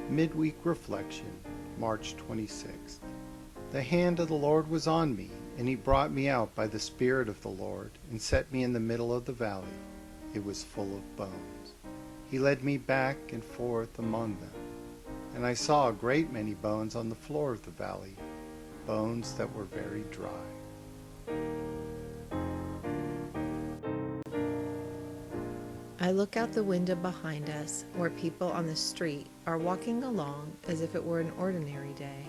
Midweek Reflection, March 26th. The hand of the Lord was on me, and he brought me out by the Spirit of the Lord, and set me in the middle of the valley. It was full of bones. He led me back and forth among them, and I saw a great many bones on the floor of the valley, bones that were very dry. I look out the window behind us, where people on the street are walking along as if it were an ordinary day.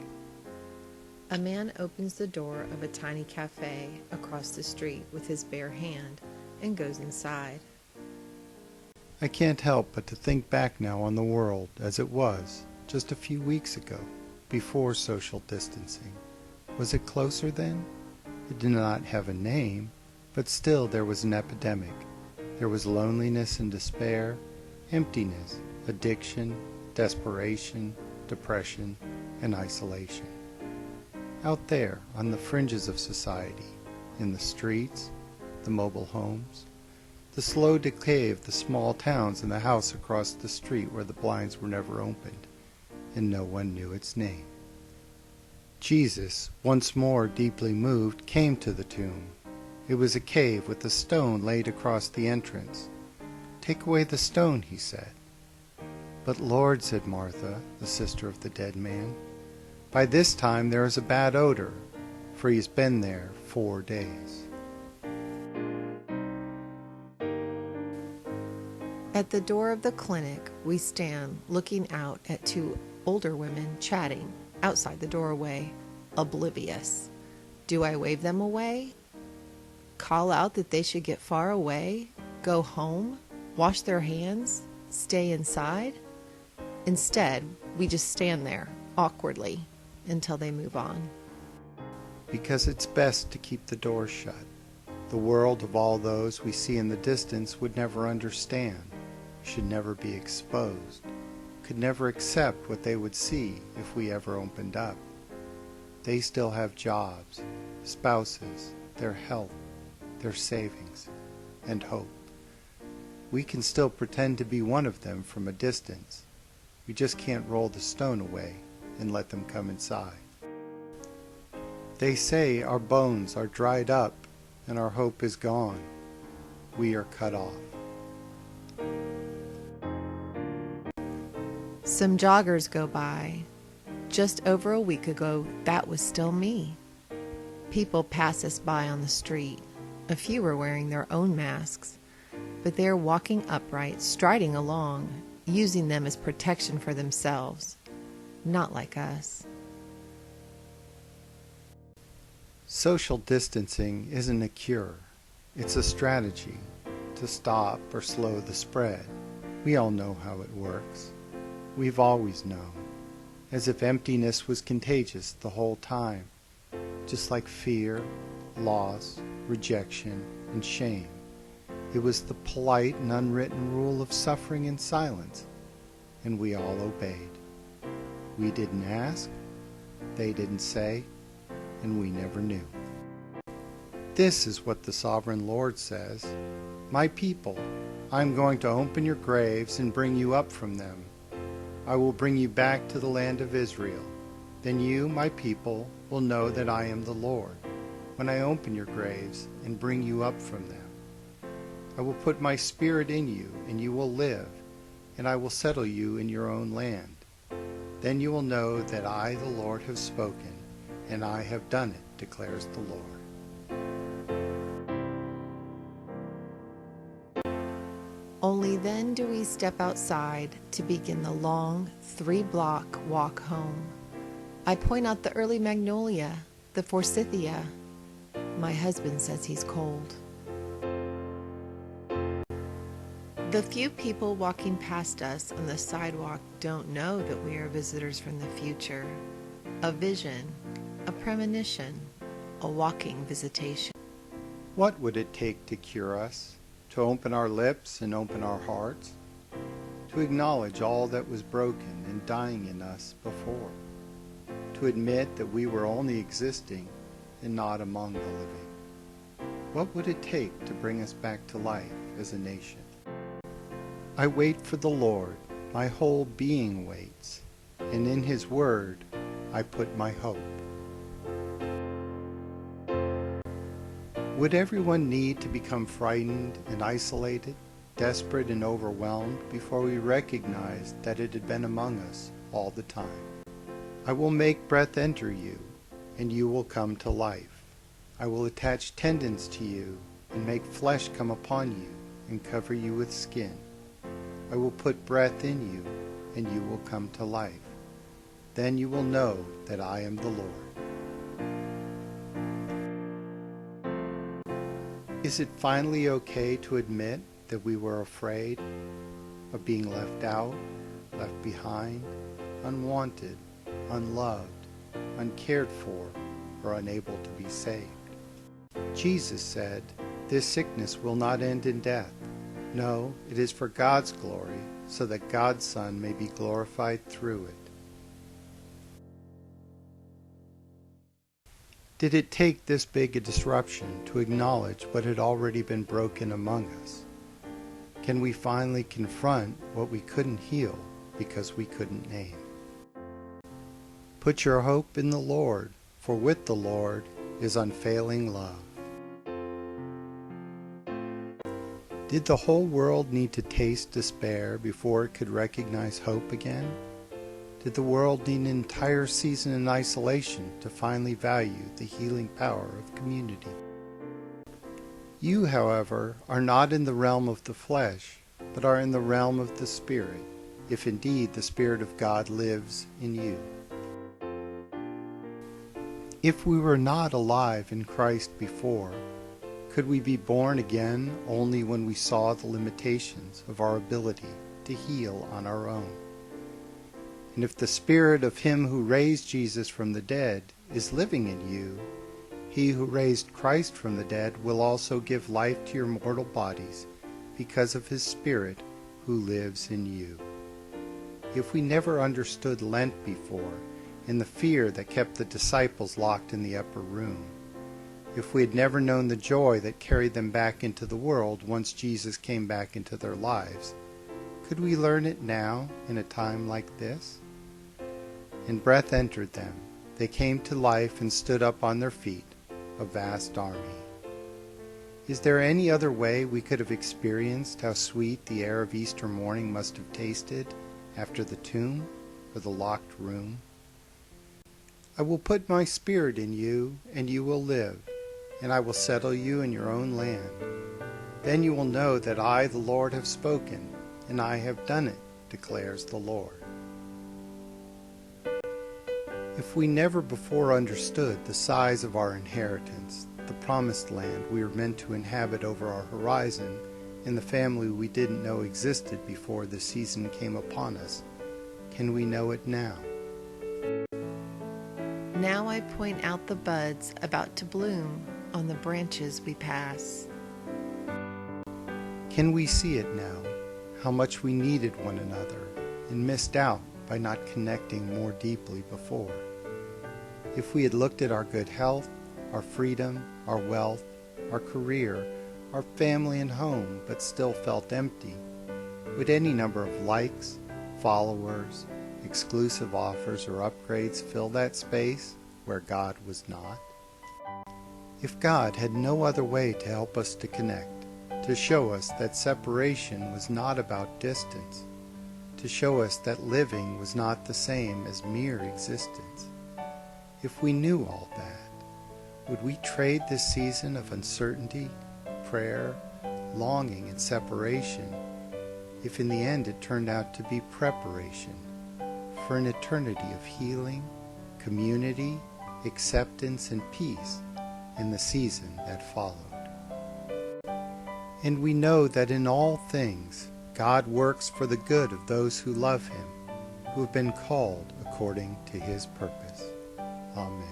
A man opens the door of a tiny cafe across the street with his bare hand and goes inside. I can't help but to think back now on the world as it was just a few weeks ago, before social distancing. Was it closer then? It did not have a name, but still there was an epidemic. There was loneliness and despair, emptiness, addiction, desperation, depression, and isolation. Out there, on the fringes of society, in the streets, the mobile homes, the slow decay of the small towns and the house across the street where the blinds were never opened, and no one knew its name. Jesus, once more deeply moved, came to the tomb. It was a cave with a stone laid across the entrance. "Take away the stone," he said. "But Lord," said Martha, the sister of the dead man, "by this time there is a bad odor, for he has been there 4 days." At the door of the clinic, we stand looking out at two older women chatting outside the doorway, oblivious. Do I wave them away? Call out that they should get far away, go home, wash their hands, stay inside? Instead, we just stand there, awkwardly, until they move on. Because it's best to keep the door shut. The world of all those we see in the distance would never understand, should never be exposed, could never accept what they would see if we ever opened up. They still have jobs, spouses, their health, their savings, and hope. We can still pretend to be one of them from a distance. We just can't roll the stone away and let them come inside. They say our bones are dried up and our hope is gone. We are cut off. Some joggers go by. Just over a week ago, that was still me. People pass us by on the street. A few are wearing their own masks, but they are walking upright, striding along, using them as protection for themselves, not like us. Social distancing isn't a cure. It's a strategy to stop or slow the spread. We all know how it works. We've always known, as if emptiness was contagious the whole time, just like fear, loss, rejection, and shame. It was the polite and unwritten rule of suffering in silence, and we all obeyed. We didn't ask, they didn't say, and we never knew. This is what the Sovereign Lord says: "My people, I am going to open your graves and bring you up from them. I will bring you back to the land of Israel. Then you, my people, will know that I am the Lord, when I open your graves and bring you up from them. I will put my spirit in you, and you will live, and I will settle you in your own land. Then you will know that I, the Lord, have spoken, and I have done it, declares the Lord." Only then do we step outside to begin the long 3-block walk home. I point out the early magnolia, the forsythia. My husband says he's cold. The few people walking past us on the sidewalk don't know that we are visitors from the future. A vision, a premonition, a walking visitation. What would it take to cure us? To open our lips and open our hearts? To acknowledge all that was broken and dying in us before? To admit that we were only existing and not among the living? What would it take to bring us back to life as a nation? I wait for the Lord, my whole being waits. and in His Word I put my hope. Would everyone need to become frightened and isolated, desperate and overwhelmed before we recognized that it had been among us all the time? I will make breath enter you, and you will come to life. I will attach tendons to you and make flesh come upon you and cover you with skin. I will put breath in you, and you will come to life. Then you will know that I am the Lord. Is it finally okay to admit that we were afraid of being left out, left behind, unwanted, unloved, uncared for, or unable to be saved? Jesus said, "This sickness will not end in death. No, it is for God's glory, so that God's Son may be glorified through it." Did it take this big a disruption to acknowledge what had already been broken among us? Can we finally confront what we couldn't heal because we couldn't name? Put your hope in the Lord, for with the Lord is unfailing love. Did the whole world need to taste despair before it could recognize hope again? Did the world need an entire season in isolation to finally value the healing power of community? You, however, are not in the realm of the flesh, but are in the realm of the Spirit, if indeed the Spirit of God lives in you. If we were not alive in Christ before, could we be born again only when we saw the limitations of our ability to heal on our own? And if the Spirit of Him who raised Jesus from the dead is living in you, He who raised Christ from the dead will also give life to your mortal bodies because of His Spirit who lives in you. If we never understood Lent before, and the fear that kept the disciples locked in the upper room, if we had never known the joy that carried them back into the world once Jesus came back into their lives, could we learn it now in a time like this? And breath entered them. They came to life and stood up on their feet, a vast army. Is there any other way we could have experienced how sweet the air of Easter morning must have tasted after the tomb or the locked room? I will put my Spirit in you, and you will live, and I will settle you in your own land. Then you will know that I, the Lord, have spoken, and I have done it, declares the Lord. If we never before understood the size of our inheritance, the promised land we were meant to inhabit over our horizon, and the family we didn't know existed before the season came upon us, can we know it now? Now I point out the buds about to bloom on the branches we pass. Can we see it now, how much we needed one another and missed out by not connecting more deeply before? If we had looked at our good health, our freedom, our wealth, our career, our family and home, but still felt empty, would any number of likes, followers, exclusive offers, or upgrades fill that space where God was not? If God had no other way to help us to connect, to show us that separation was not about distance, to show us that living was not the same as mere existence, if we knew all that, would we trade this season of uncertainty, prayer, longing, and separation, if in the end it turned out to be preparation for an eternity of healing, community, acceptance, and peace in the season that followed? And we know that in all things God works for the good of those who love Him, who have been called according to His purpose. Amen.